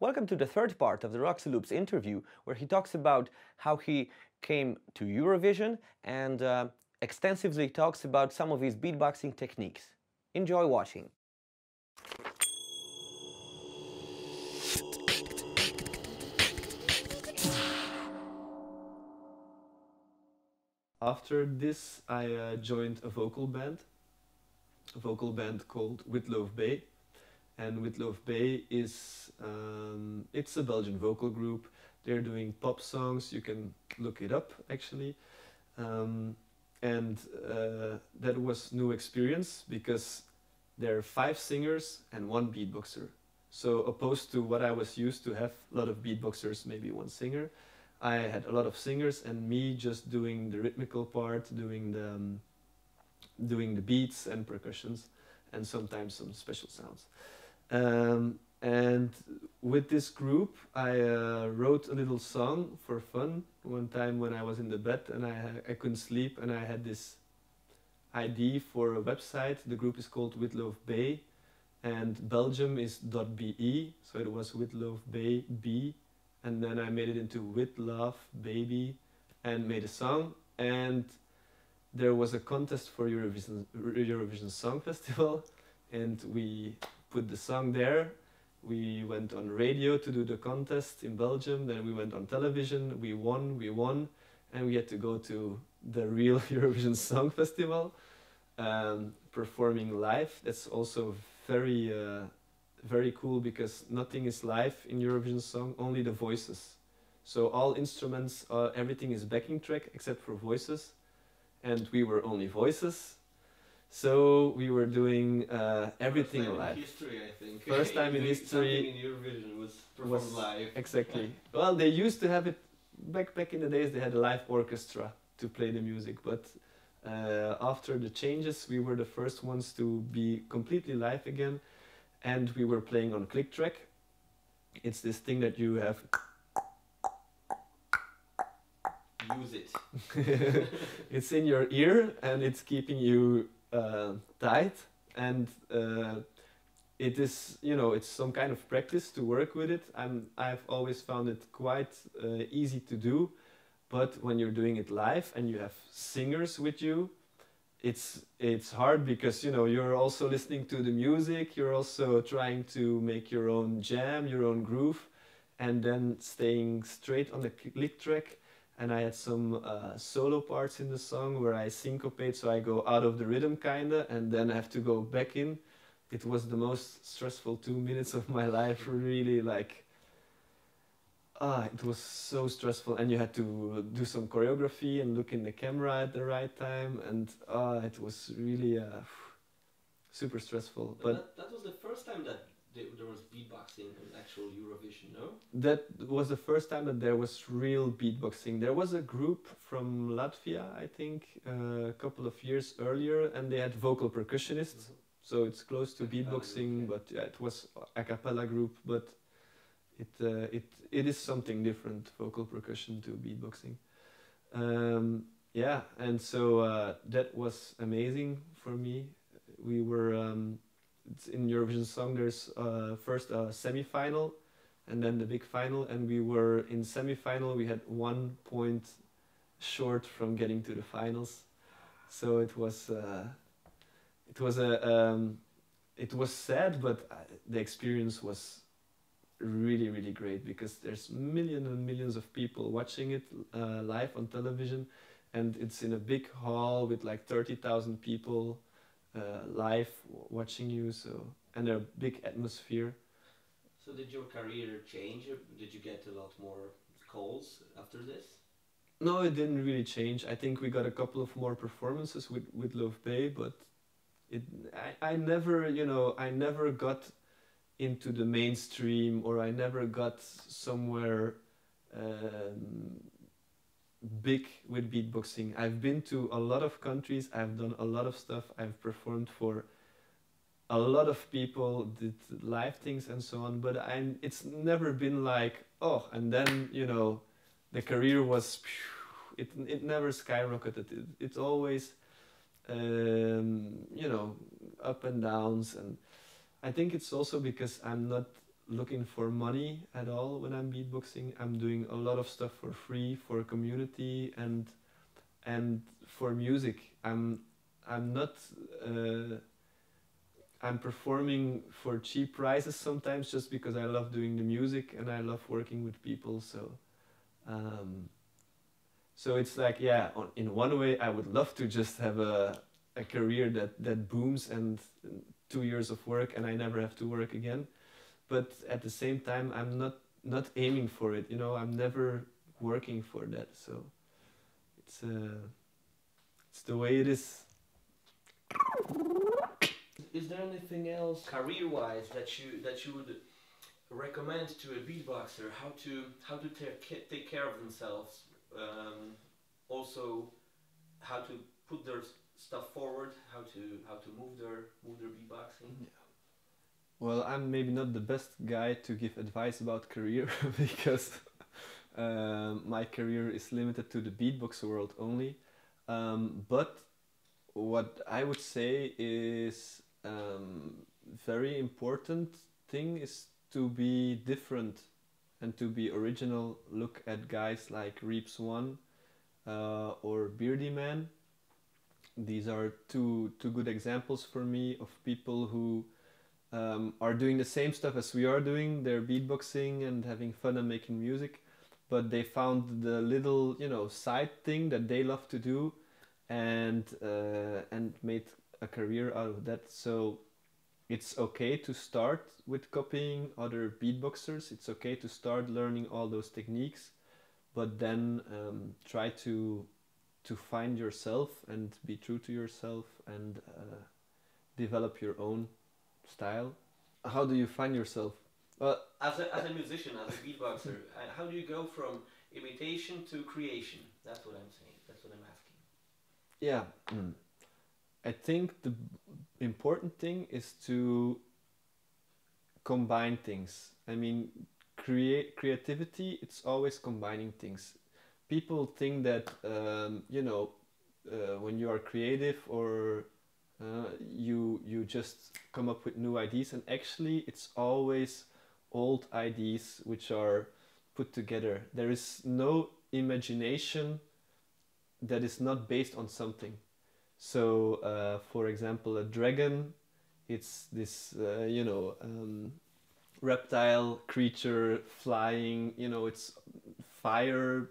Welcome to the third part of the Roxorloops interview, where he talks about how he came to Eurovision and extensively talks about some of his beatboxing techniques. Enjoy watching. After this, I joined a vocal band called Whitloaf Bay. And Whitloaf Bay is it's a Belgian vocal group. They're doing pop songs. You can look it up actually. Um, and that was new experience because there are 5 singers and 1 beatboxer. So opposed to what I was used to have a lot of beatboxers, maybe 1 singer, I had a lot of singers and me just doing the rhythmical part, doing the beats and percussions, and sometimes some special sounds. And with this group, I wrote a little song for fun one time when I was in the bed and I couldn't sleep, and I had this idea for a website. The group is called Whitloaf Bay, and Belgium is .be, so it was Whitloaf Bay B, and then I made it into Whitlove Baby and made a song. And there was a contest for Eurovision Song Festival, and we put the song there. We went on radio to do the contest in Belgium, then we went on television, we won, and we had to go to the real Eurovision Song Festival, performing live. That's also very, very cool because nothing is live in Eurovision Song, only the voices. So all instruments, everything is backing track except for voices, and we were only voices. So we were doing everything First time live. in history, I think. First time in Doing history. something in Eurovision was performed live. Exactly. Well, they used to have it back in the days. They had a live orchestra to play the music, but after the changes, we were the first ones to be completely live again, and we were playing on click track. It's this thing that you have. Use it. It's in your ear and it's keeping you tight, and it is, it's some kind of practice to work with it. I've always found it quite easy to do, but when you're doing it live and you have singers with you, it's hard because you're also listening to the music, you're also trying to make your own jam, your own groove, and then staying straight on the click track. And I had some solo parts in the song where I syncopate, so I go out of the rhythm kinda, and then I have to go back in. It was the most stressful 2 minutes of my life, really, it was so stressful, and you had to do some choreography and look in the camera at the right time, and it was really super stressful. But that was the first time that there was beatboxing in actual Eurovision, no? That was the first time that there was real beatboxing. There was a group from Latvia, I think, a couple of years earlier, and they had vocal percussionists. So it's close to beatboxing, but yeah, it was a cappella group. But it is something different, vocal percussion to beatboxing. Yeah, and so that was amazing for me. We were in Eurovision Song. There's first a semi-final, and then the big final. And we were in semi-final. We had 1 point short from getting to the finals. So it was sad, but the experience was really, really great because there's millions and millions of people watching it live on television, and it's in a big hall with like 30,000 people live watching you. So, and a big atmosphere. So did your career change? Did you get a lot more calls after this? No, it didn't really change. I think we got a couple of more performances with Love Bay, but I never, I never got into the mainstream, or I never got somewhere big with beatboxing. I've been to a lot of countries, I've done a lot of stuff, I've performed for a lot of people, did live things and so on, but it's never been like, oh, and then, the career was, it never skyrocketed. It's always, up and downs, and I think it's also because I'm not looking for money at all when I'm beatboxing. I'm doing a lot of stuff for free for community and for music. I'm not I'm performing for cheap prices sometimes just because I love doing the music and I love working with people. Um, so it's like, yeah, in one way I would love to just have a career that booms and 2 years of work and I never have to work again. But at the same time, I'm not aiming for it. You know, I'm never working for that. So it's the way it is. Is there anything else career-wise that you would recommend to a beatboxer how to take care of themselves? Also, how to put their stuff forward, how to move their beatboxing. Yeah. Well, I'm maybe not the best guy to give advice about career because my career is limited to the beatbox world only. But what I would say is very important thing is to be different and to be original. Look at guys like Reeps One or Beardy Man. These are two good examples for me of people who are doing the same stuff as we are doing. They're beatboxing and having fun and making music, but they found the little, side thing that they love to do, and made a career out of that. So it's okay to start with copying other beatboxers. It's okay to start learning all those techniques, but then try to find yourself and be true to yourself and develop your own style. How do you find yourself? As a musician, as a beatboxer, how do you go from imitation to creation? That's what I'm saying. That's what I'm asking. Yeah, I think the important thing is to combine things. I mean, creativity, it's always combining things. People think that when you are creative or you just come up with new ideas, and actually it's always old ideas which are put together. There is no imagination that is not based on something. So for example, a dragon, it's this reptile creature flying, it's fire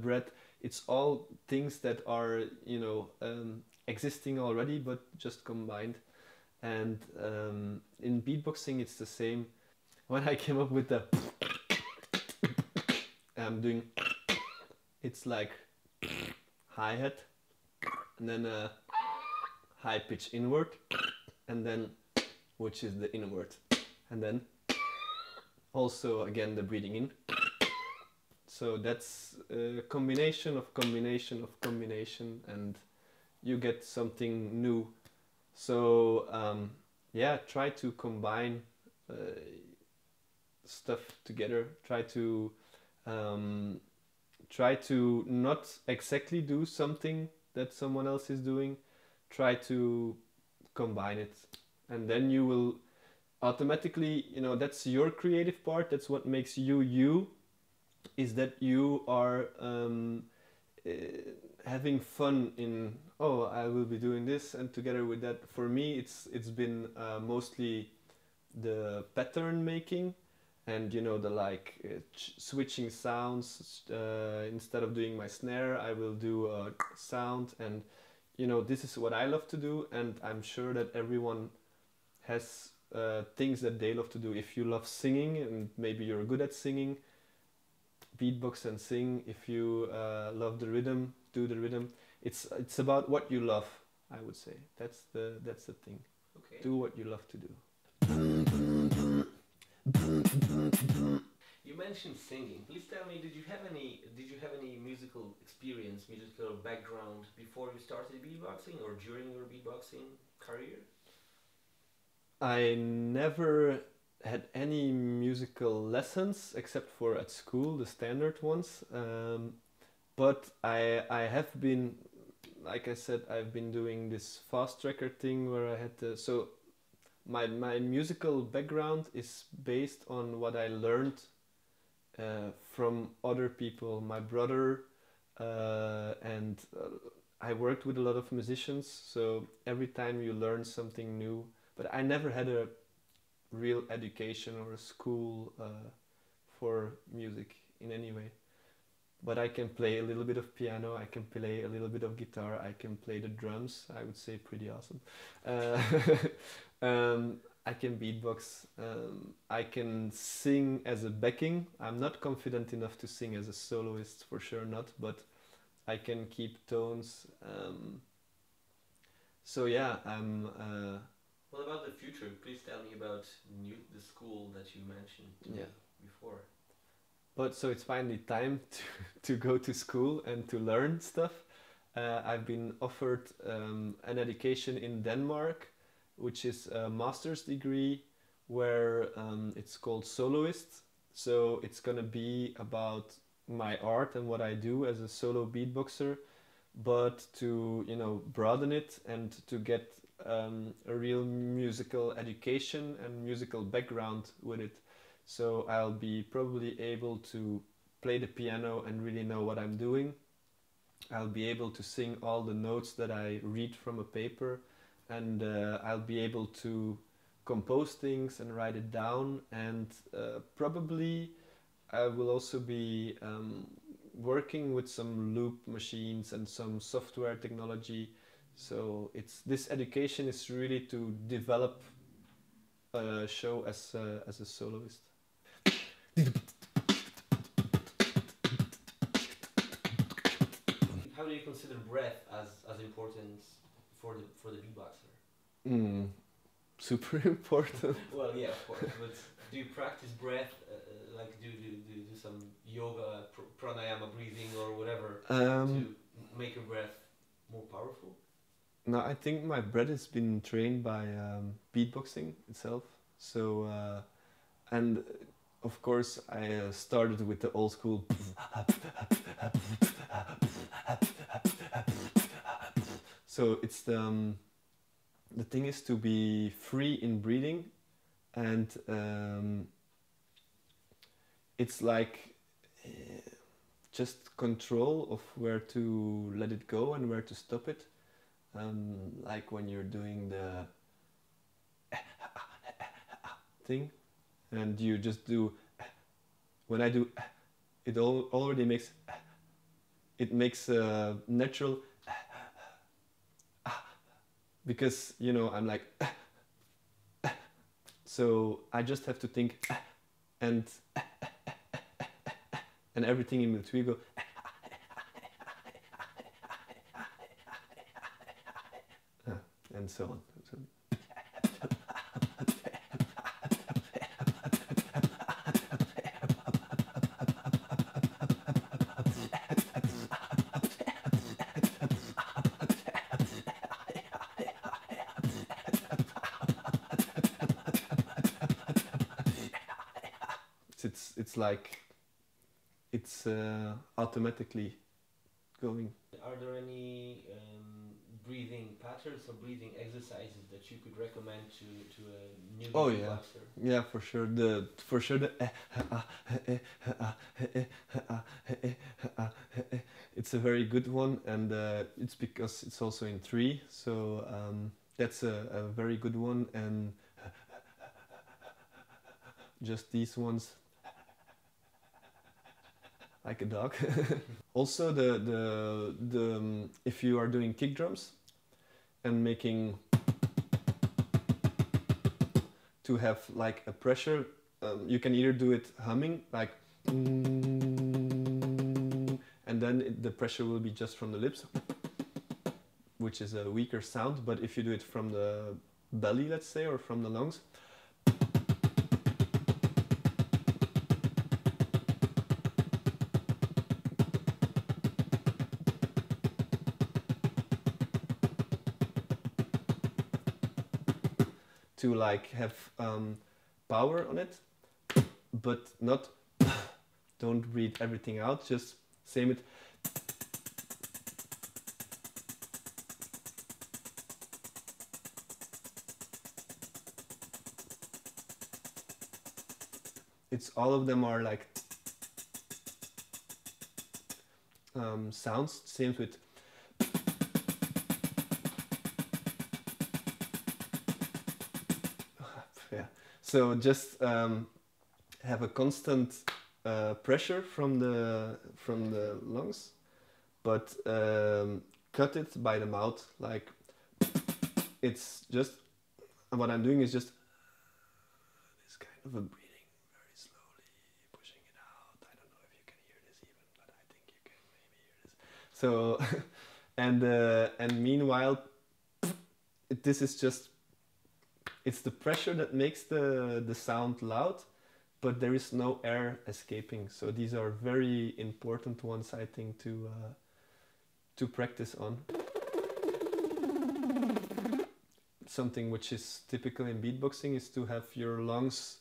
breath. It's all things that are existing already but just combined. And in beatboxing it's the same. When I came up with the I'm doing, it's like hi-hat and then a high pitch inward and then which is the inward, and then also again the breathing in. So that's a combination of combination of combination, and you get something new. So try to combine stuff together. Try to not exactly do something that someone else is doing. Try to combine it, and then you will automatically, that's your creative part. That's what makes you you, is that you are having fun in, I will be doing this, and together with that, for me it's been mostly the pattern making and the switching sounds. Instead of doing my snare, I will do a sound, and this is what I love to do, and I'm sure that everyone has things that they love to do. If you love singing and maybe you're good at singing, beatbox and sing. If you love the rhythm, do the rhythm. It's about what you love, I would say. That's the thing. Okay. Do what you love to do. You mentioned singing. Please tell me, did you have any musical experience, musical background before you started beatboxing or during your beatboxing career? I never had any musical lessons except for at school, the standard ones. But I have been, like I said, I've been doing this fast tracker thing where I had to, so my musical background is based on what I learned from other people. My brother and I worked with a lot of musicians, so every time you learn something new. But I never had a real education or a school for music in any way. But I can play a little bit of piano, I can play a little bit of guitar, I can play the drums, I would say pretty awesome. I can beatbox, I can sing as a backing. I'm not confident enough to sing as a soloist, for sure not, but I can keep tones. So yeah, What about the future? Please tell me about the school that you mentioned to me before. But so it's finally time to go to school and to learn stuff. I've been offered an education in Denmark, which is a master's degree where it's called soloist. So it's gonna be about my art and what I do as a solo beatboxer, but to, you know, broaden it and to get a real musical education and musical background with it. So I'll be probably able to play the piano and really know what I'm doing. I'll be able to sing all the notes that I read from a paper, and I'll be able to compose things and write it down, and probably I will also be working with some loop machines and some software technology. So this education is really to develop a show as a soloist. How do you consider breath as important for the beatboxer? Super important. Well, yeah, of course. But do you practice breath? Like, do you do some yoga, pranayama breathing, or whatever to make your breath more powerful? No, I think my breath has been trained by beatboxing itself. So, and of course, I started with the old school. So it's the thing is to be free in breathing, and it's like just control of where to let it go and where to stop it. Like when you're doing the thing, and you just do. When I do, it already makes. It makes a natural. Because, you know, I'm like. So I just have to think, and everything in between go. And so on. It's like it's automatically going. Are there any breathing patterns or breathing exercises that you could recommend to a new beatboxer? Yeah, for sure. It's a very good one, and it's because it's also in 3. So that's a very good one, and just these ones. Like a dog. Also, the if you are doing kick drums and making to have like a pressure, you can either do it humming like, and then the pressure will be just from the lips, which is a weaker sound. But if you do it from the belly, let's say, or from the lungs. To like have power on it, but not don't read everything out, just same it. it's all of them are like sounds. Same with yeah. So just have a constant pressure from the lungs, but cut it by the mouth. Like it's just what I'm doing is just this kind of a breathing, very slowly pushing it out. I don't know if you can hear this even, but I think you can maybe hear this. So and meanwhile, this is just, it's the pressure that makes the sound loud, but there is no air escaping. So these are very important ones, I think, to practice on. Something which is typical in beatboxing is to have your lungs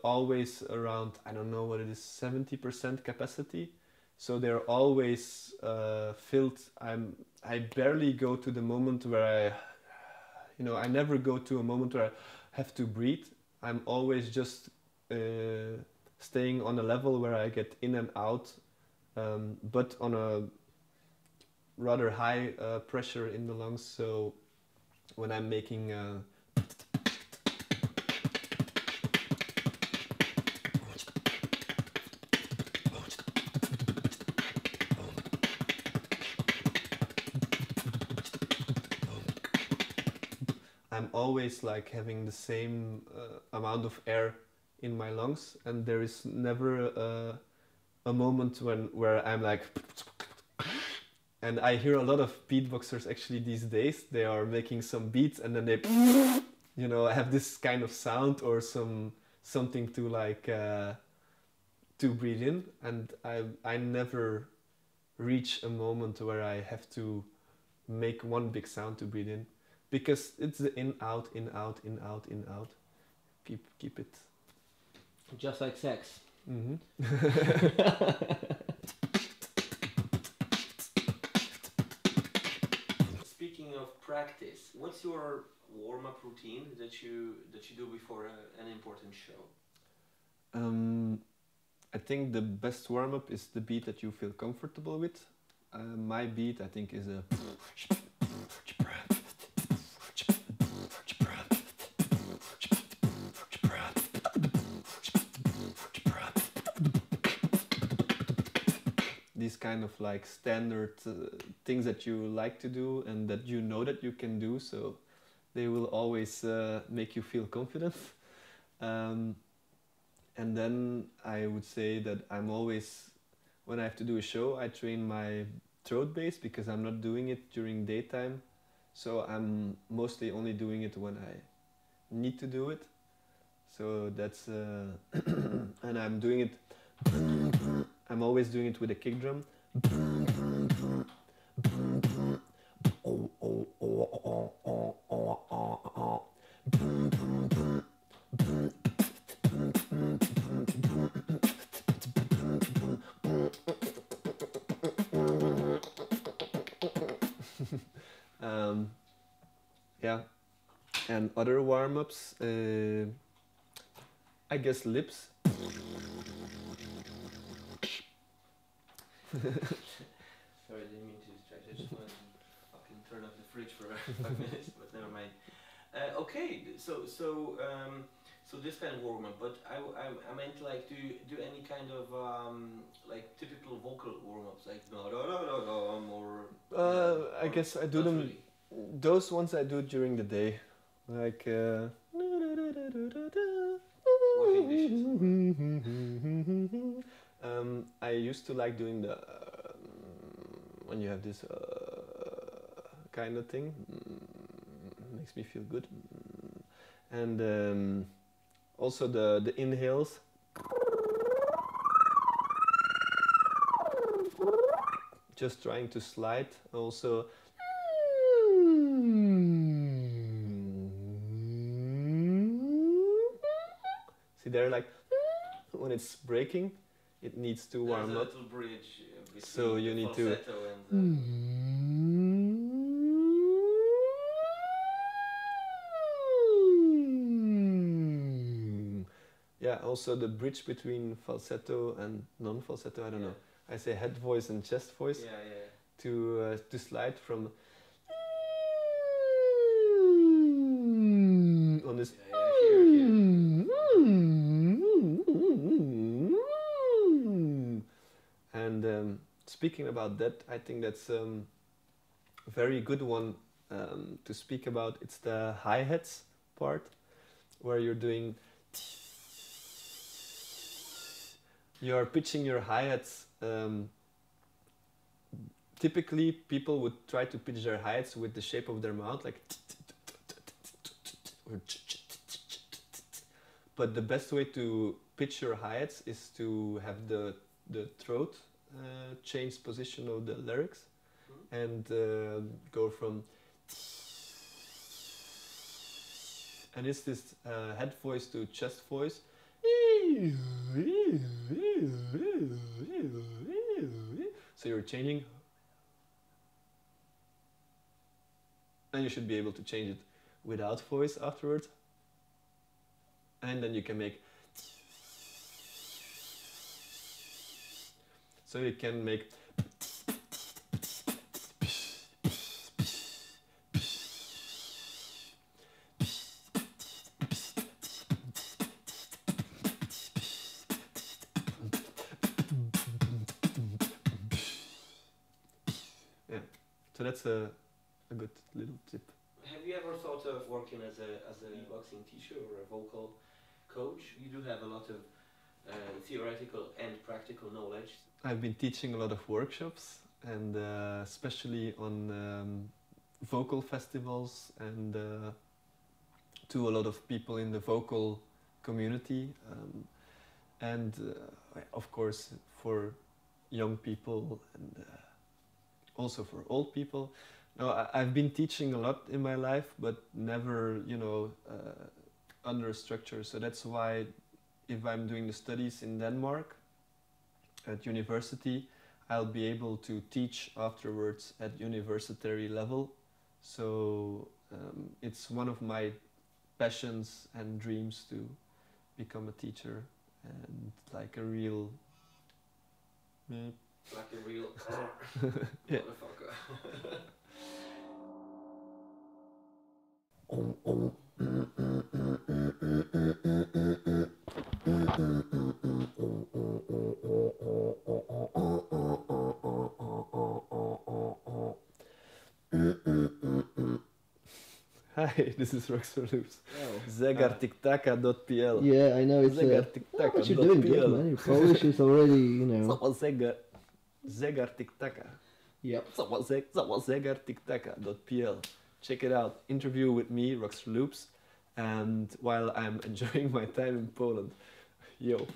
always around, I don't know what it is, 70% capacity. So they're always filled. I barely go to the moment where I never go to a moment where I have to breathe. I'm always just staying on a level where I get in and out, but on a rather high pressure in the lungs. So when I'm making I'm always like having the same amount of air in my lungs, and there is never a moment where I'm like, and I hear a lot of beatboxers actually these days. They are making some beats and then they have this kind of sound or something to like to breathe in, and I never reach a moment where I have to make one big sound to breathe in, because it's the in out in out in out in out. Keep it. Just like sex. Mm-hmm. Speaking of practice, what's your warm-up routine that you do before an important show? I think the best warm-up is the beat that you feel comfortable with. My beat, I think, is a these kind of like standard things that you like to do and that you know that you can do, so they will always make you feel confident. And then I would say that I'm always, when I have to do a show, I train my throat bass, because I'm not doing it during daytime, so I'm mostly only doing it when I need to do it. So that's and I'm doing it, I'm always doing it with a kick drum. Yeah, and other warm-ups, I guess lips. Sorry, I didn't mean to distract. I just wanted to fucking turn off the fridge for 5 minutes, but never mind. Okay, so this kind of warm up, but I meant like do any kind of like typical vocal warm ups, like no or I guess I do them. Really. Those ones I do during the day, like. Washing dishes. I used to like doing the when you have this kind of thing, makes me feel good, and also the inhales. Just trying to slide. Also. See, they're like when it's breaking. It needs to warm up. There's a little bridge between so you need to. And yeah. also the bridge between falsetto and non-falsetto. I don't Yeah. know. I say head voice and chest voice Yeah. to slide from on this. Here. And speaking about that, I think that's a very good one to speak about. It's the hi-hats part, where you're doing. You're pitching your hi-hats. Typically, people would try to pitch their hi-hats with the shape of their mouth, like. But the best way to pitch your hi-hats is to have the throat change position of the lyrics and go from. And it's this head voice to chest voice. So you're changing. And you should be able to change it without voice afterwards. And then you can make. So you can make. Yeah, so that's a good little tip. Have you ever thought of working as a beatboxing teacher or a vocal coach? You do have a lot of theoretical and practical knowledge. I've been teaching a lot of workshops, and especially on vocal festivals, and to a lot of people in the vocal community, and of course for young people and also for old people. No, I've been teaching a lot in my life, but never, under a structure. So that's why, if I'm doing the studies in Denmark at university, I'll be able to teach afterwards at university level. So it's one of my passions and dreams to become a teacher and like a real. Like a real Yeah. motherfucker. Hi, this is Roxorloops. Oh. Zegartiktaka.pl. Yeah, I know. It's what you're doing, good man. Your Polish is already, Zegartiktaka. Yep. Zegartiktaka.pl. Check it out. Interview with me, Roxorloops, and while I'm enjoying my time in Poland. Yo.